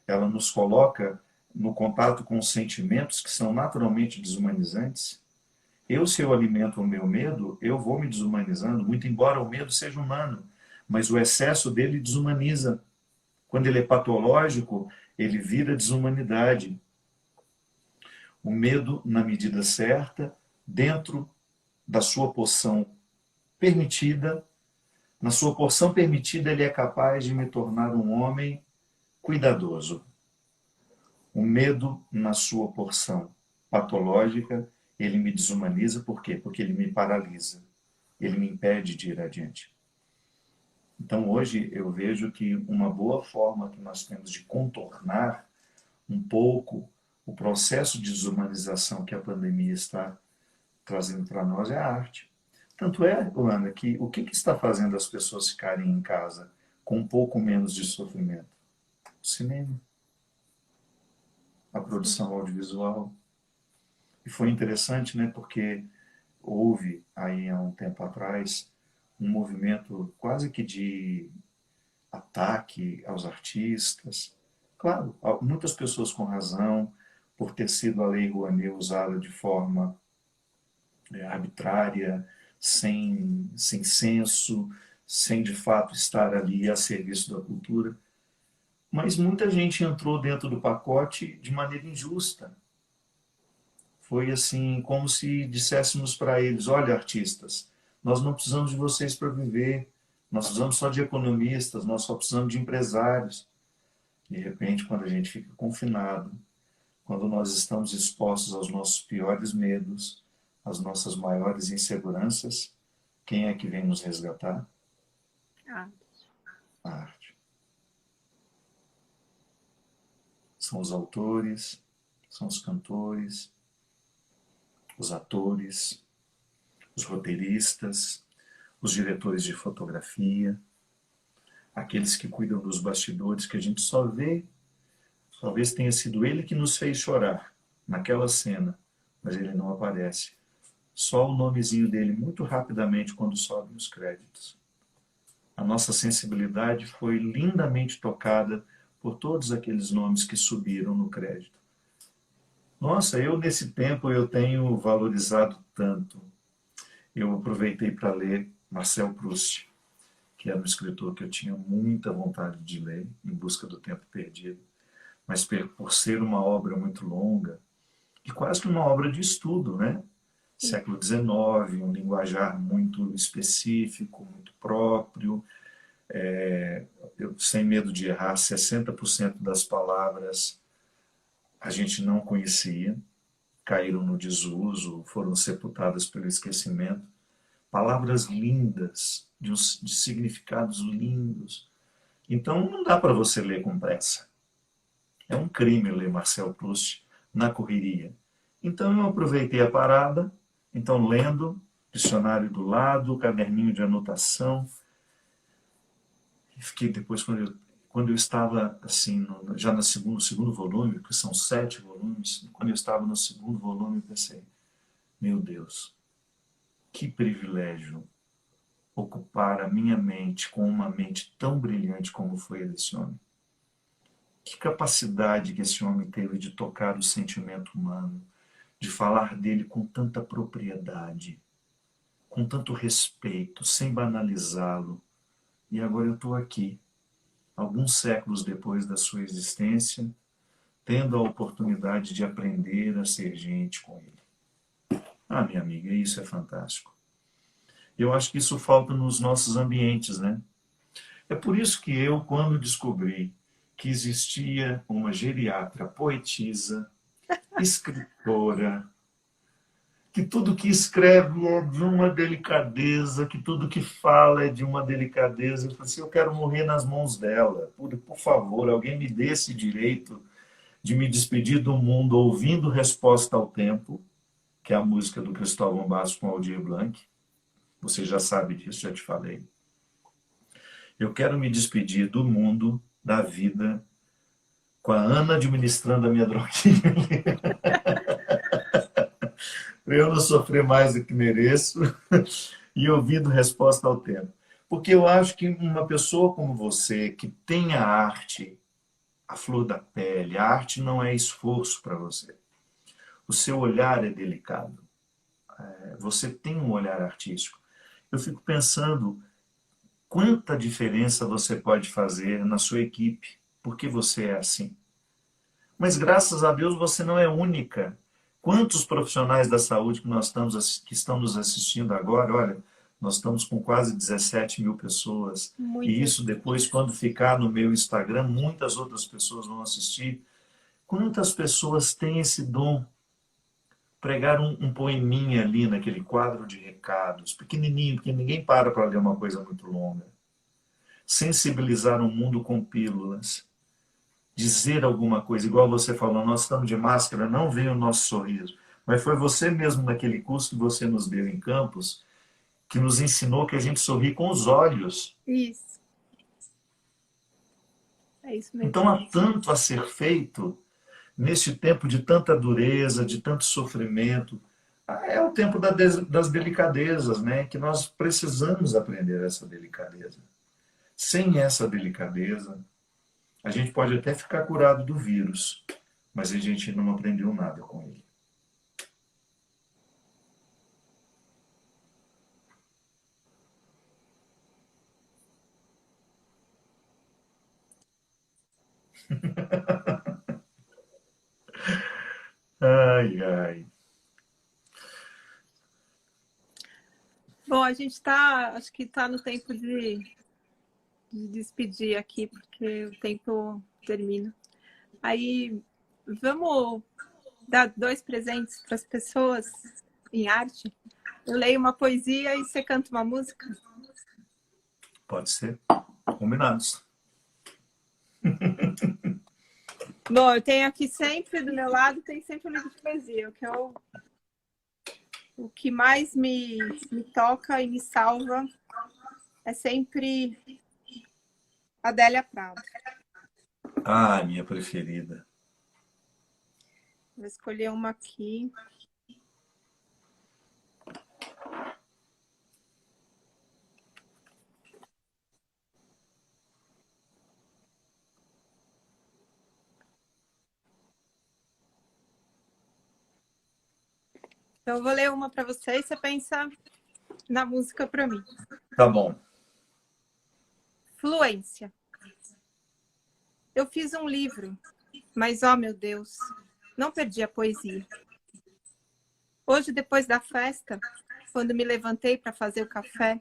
ela nos coloca no contato com sentimentos que são naturalmente desumanizantes. Se eu alimento o meu medo, eu vou me desumanizando, muito embora o medo seja humano, mas o excesso dele desumaniza. Quando ele é patológico, ele vira desumanidade. O medo na medida certa, dentro da sua porção permitida. Na sua porção permitida, ele é capaz de me tornar um homem cuidadoso. O medo na sua porção patológica, ele me desumaniza. Por quê? Porque ele me paralisa. Ele me impede de ir adiante. Então, hoje, eu vejo que uma boa forma que nós temos de contornar um pouco o processo de desumanização que a pandemia está trazendo para nós é a arte. Tanto é, Ana, que o que está fazendo as pessoas ficarem em casa com um pouco menos de sofrimento? O cinema, a produção audiovisual. E foi interessante, né, porque houve aí há um tempo atrás um movimento quase que de ataque aos artistas. Claro, muitas pessoas com razão, por ter sido a Lei Rouanet usada de forma arbitrária, sem senso, sem de fato estar ali a serviço da cultura. Mas muita gente entrou dentro do pacote de maneira injusta. Foi assim, como se disséssemos para eles: olha, artistas, nós não precisamos de vocês para viver, nós precisamos só de economistas, nós só precisamos de empresários. De repente, quando a gente fica confinado, quando nós estamos expostos aos nossos piores medos, às nossas maiores inseguranças, quem é que vem nos resgatar? Ah, A arte. São os autores, são os cantores, os atores, os roteiristas, os diretores de fotografia, aqueles que cuidam dos bastidores, que a gente só vê. Talvez tenha sido ele que nos fez chorar naquela cena, mas ele não aparece. Só o nomezinho dele, muito rapidamente, quando sobe nos créditos. A nossa sensibilidade foi lindamente tocada por todos aqueles nomes que subiram no crédito. Nossa, eu nesse tempo eu tenho valorizado tanto. Eu aproveitei para ler Marcel Proust, que era um escritor que eu tinha muita vontade de ler, Em Busca do Tempo Perdido. Mas por ser uma obra muito longa, e quase que uma obra de estudo, né? Século XIX, um linguajar muito específico, muito próprio. Eu, sem medo de errar, 60% das palavras a gente não conhecia, caíram no desuso, foram sepultadas pelo esquecimento. Palavras lindas, de significados lindos. Então não dá para você ler com pressa. É um crime ler Marcel Proust na correria. Então eu aproveitei a parada, então lendo, dicionário do lado, caderninho de anotação. E fiquei depois, quando eu estava assim, já no segundo volume, que são 7 volumes, quando eu estava no segundo volume, eu pensei: meu Deus, que privilégio ocupar a minha mente com uma mente tão brilhante como foi a desse homem. Que capacidade que esse homem teve de tocar o sentimento humano, de falar dele com tanta propriedade, com tanto respeito, sem banalizá-lo. E agora eu estou aqui, alguns séculos depois da sua existência, tendo a oportunidade de aprender a ser gente com ele. Ah, minha amiga, isso é fantástico. Eu acho que isso falta nos nossos ambientes, né? É por isso que eu, quando descobri que existia uma geriatra poetisa, escritora, que tudo que escreve é de uma delicadeza, que tudo que fala é de uma delicadeza. Eu falei assim: eu quero morrer nas mãos dela. Por favor, alguém me dê esse direito de me despedir do mundo ouvindo Resposta ao Tempo, que é a música do Cristóvão Bastos com Aldir Blanc. Você já sabe disso, já te falei. Eu quero me despedir do mundo, da vida, com a Ana administrando a minha droguinha. Para eu não sofrer mais do que mereço e ouvindo Resposta ao Tempo. Porque eu acho que uma pessoa como você, que tem a arte, a flor da pele, a arte não é esforço para você. O seu olhar é delicado. Você tem um olhar artístico. Eu fico pensando quanta diferença você pode fazer na sua equipe, porque você é assim. Mas graças a Deus você não é única. Quantos profissionais da saúde que que estão nos assistindo agora? Olha, nós estamos com quase 17 mil pessoas. E Muitas. isso depois, quando ficar no meu Instagram, muitas outras pessoas vão assistir. Quantas pessoas têm esse dom? Pregar um poeminha ali naquele quadro de recados, pequenininho, porque ninguém para ler uma coisa muito longa. Sensibilizar o mundo com pílulas. Dizer alguma coisa, igual você falou, nós estamos de máscara, não veio o nosso sorriso. Mas foi você mesmo naquele curso que você nos deu em Campos, que nos ensinou que a gente sorri com os olhos. Isso. É isso mesmo. Então há tanto a ser feito neste tempo de tanta dureza, de tanto sofrimento. É o tempo das delicadezas, né? Que nós precisamos aprender essa delicadeza. Sem essa delicadeza, a gente pode até ficar curado do vírus, mas a gente não aprendeu nada com ele. Ai, ai. Bom, a gente acho que está no tempo de despedir aqui, porque o tempo termina. Aí, vamos dar 2 presentes para as pessoas em arte? Eu leio uma poesia e você canta uma música? Pode ser. Combinados. Bom, eu tenho aqui sempre, do meu lado, tem sempre um livro de poesia. O que mais me toca e me salva é sempre Adélia Prado. Ah, minha preferida. Vou escolher uma aqui. Então, eu vou ler uma para você e você pensa na música para mim. Tá bom. Fluência. Eu fiz um livro, mas, ó meu Deus, não perdi a poesia. Hoje, depois da festa, quando me levantei para fazer o café,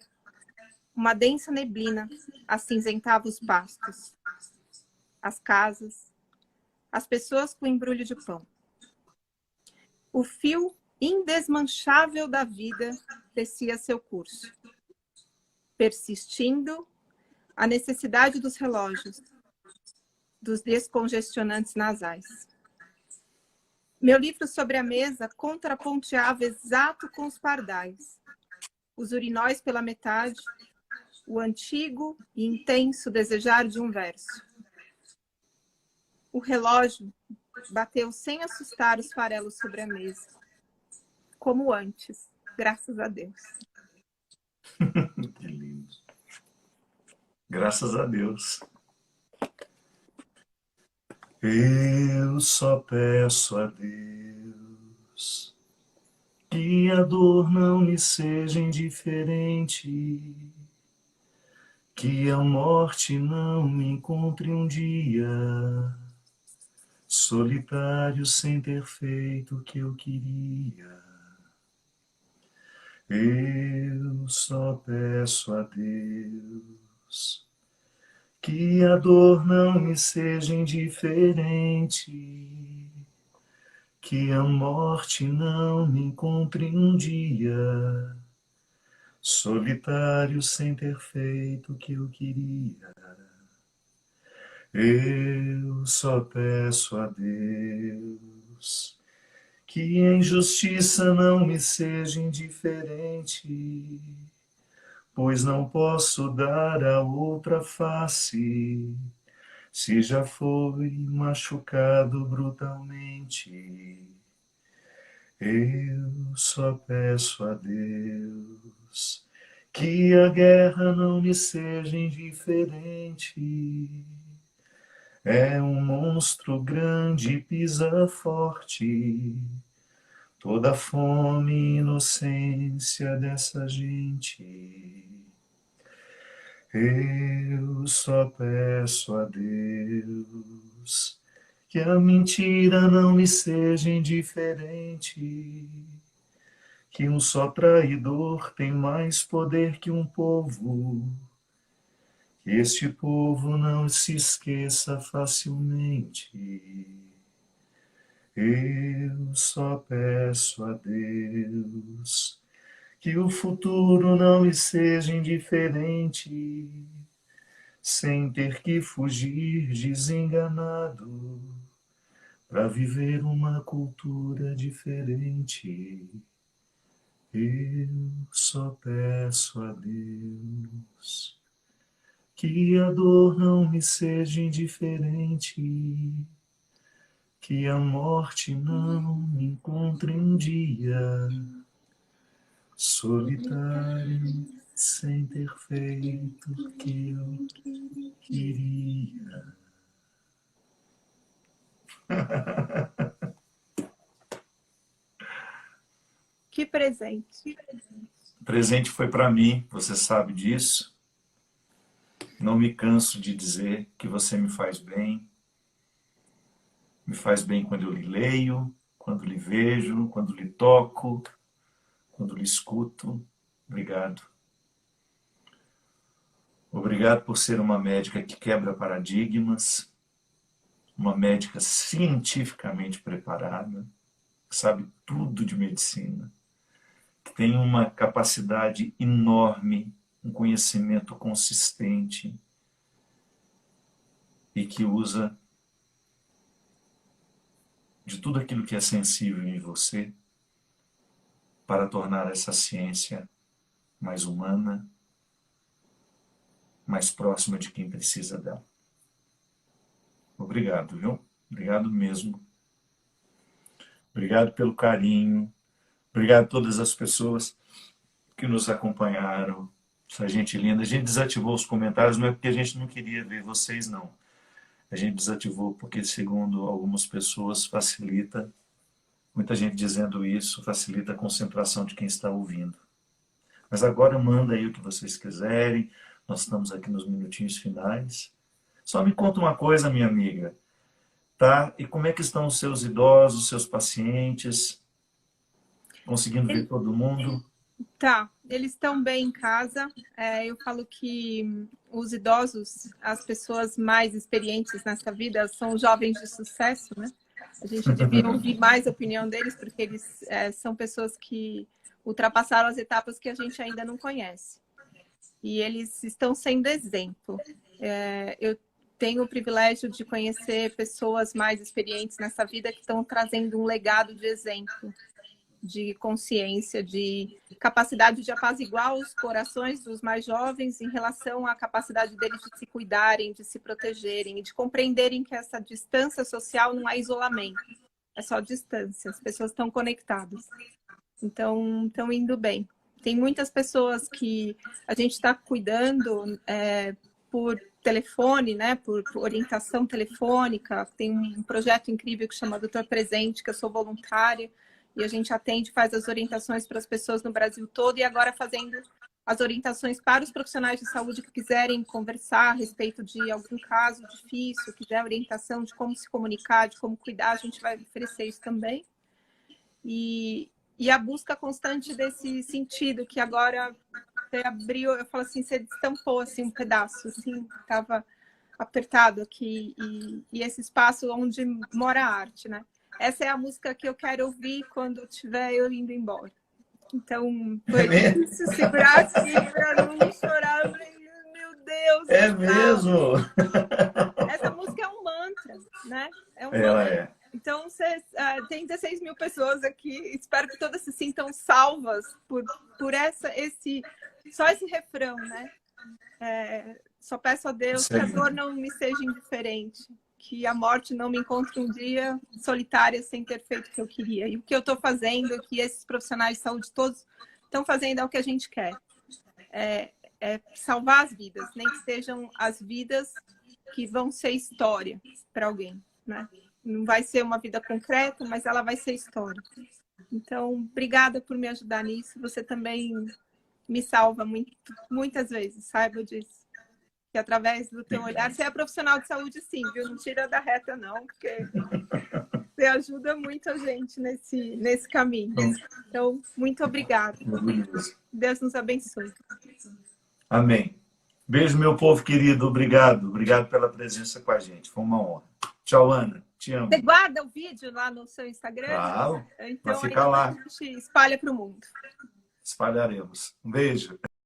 uma densa neblina acinzentava os pastos, as casas, as pessoas com embrulho de pão. O fio indesmanchável da vida descia seu curso, persistindo a necessidade dos relógios, dos descongestionantes nasais. Meu livro sobre a mesa contraponteava exato com os pardais, os urinóis pela metade, o antigo e intenso desejar de um verso. O relógio bateu sem assustar os farelos sobre a mesa, como antes, graças a Deus. Que lindo. Graças a Deus. Eu só peço a Deus que a dor não me seja indiferente, que a morte não me encontre um dia solitário sem ter feito o que eu queria. Eu só peço a Deus que a dor não me seja indiferente, que a morte não me encontre um dia solitário sem ter feito o que eu queria. Eu só peço a Deus que a injustiça não me seja indiferente, pois não posso dar a outra face se já fui machucado brutalmente. Eu só peço a Deus que a guerra não me seja indiferente. É um monstro grande, pisa forte, toda a fome e inocência dessa gente. Eu só peço a Deus que a mentira não me seja indiferente, que um só traidor tem mais poder que um povo, que este povo não se esqueça facilmente. Eu só peço a Deus que o futuro não me seja indiferente, sem ter que fugir desenganado para viver uma cultura diferente. Eu só peço a Deus que a dor não me seja indiferente, que a morte não me encontre um dia solitário, sem ter feito o que eu queria. Que presente. O presente foi para mim, você sabe disso. Não me canso de dizer que você me faz bem. Me faz bem quando eu lhe leio, quando lhe vejo, quando lhe toco, quando lhe escuto. Obrigado. Obrigado por ser uma médica que quebra paradigmas, uma médica cientificamente preparada, que sabe tudo de medicina, que tem uma capacidade enorme, um conhecimento consistente e que usa de tudo aquilo que é sensível em você para tornar essa ciência mais humana, mais próxima de quem precisa dela. Obrigado, viu? Obrigado mesmo. Obrigado pelo carinho. Obrigado a todas as pessoas que nos acompanharam. Essa gente linda. A gente desativou os comentários, não é porque a gente não queria ver vocês, não. A gente desativou porque, segundo algumas pessoas, facilita, muita gente dizendo isso, facilita a concentração de quem está ouvindo. Mas agora manda aí o que vocês quiserem. Nós estamos aqui nos minutinhos finais. Só me conta uma coisa, minha amiga. Tá? E como é que estão os seus idosos, os seus pacientes? Conseguindo ver todo mundo? Tá, eles estão bem em casa. Eu falo que os idosos, as pessoas mais experientes nessa vida, são os jovens de sucesso, né? A gente devia ouvir mais a opinião deles, porque eles são pessoas que ultrapassaram as etapas que a gente ainda não conhece. E eles estão sendo exemplo. Eu tenho o privilégio de conhecer pessoas mais experientes nessa vida que estão trazendo um legado de exemplo, de consciência, de capacidade de apaziguar os corações dos mais jovens em relação à capacidade deles de se cuidarem, de se protegerem e de compreenderem que essa distância social não é isolamento, é só distância, as pessoas estão conectadas. Então, estão indo bem. Tem muitas pessoas que a gente está cuidando por telefone, né, por orientação telefônica. Tem um projeto incrível que chama Doutor Presente, que eu sou voluntária, e a gente atende, faz as orientações para as pessoas no Brasil todo, e agora fazendo as orientações para os profissionais de saúde que quiserem conversar a respeito de algum caso difícil, quiser orientação de como se comunicar, de como cuidar, a gente vai oferecer isso também. E a busca constante desse sentido, que agora você abriu, eu falo assim, você destampou assim, um pedaço, assim, estava apertado aqui, e esse espaço onde mora a arte, né? Essa é a música que eu quero ouvir quando estiver eu indo embora. Então, foi difícil segurar aqui para não chorar. Eu falei, meu Deus! É mesmo? Essa música é um mantra, né? É um Ela mantra. é. Então, tem 16 mil pessoas aqui. Espero que todas se sintam salvas por só esse refrão, né? Só peço a Deus que a dor não me seja indiferente, que a morte não me encontre um dia solitária sem ter feito o que eu queria. E o que eu estou fazendo, o que esses profissionais de saúde todos estão fazendo é o que a gente quer. É salvar as vidas, nem que sejam as vidas que vão ser história para alguém, né? Não vai ser uma vida concreta, mas ela vai ser história. Então, obrigada por me ajudar nisso. Você também me salva muitas vezes, saiba disso. que através do teu olhar, você é profissional de saúde sim, viu? Não tira da reta não, porque você ajuda muito a gente nesse caminho. Então, muito obrigada. Deus nos abençoe. Amém. Beijo, meu povo querido. Obrigado. Obrigado pela presença com a gente. Foi uma honra. Tchau, Ana. Te amo. Você guarda o vídeo lá no seu Instagram? Claro. Então, Vai ficar lá. A gente espalha para o mundo. Espalharemos. Um beijo.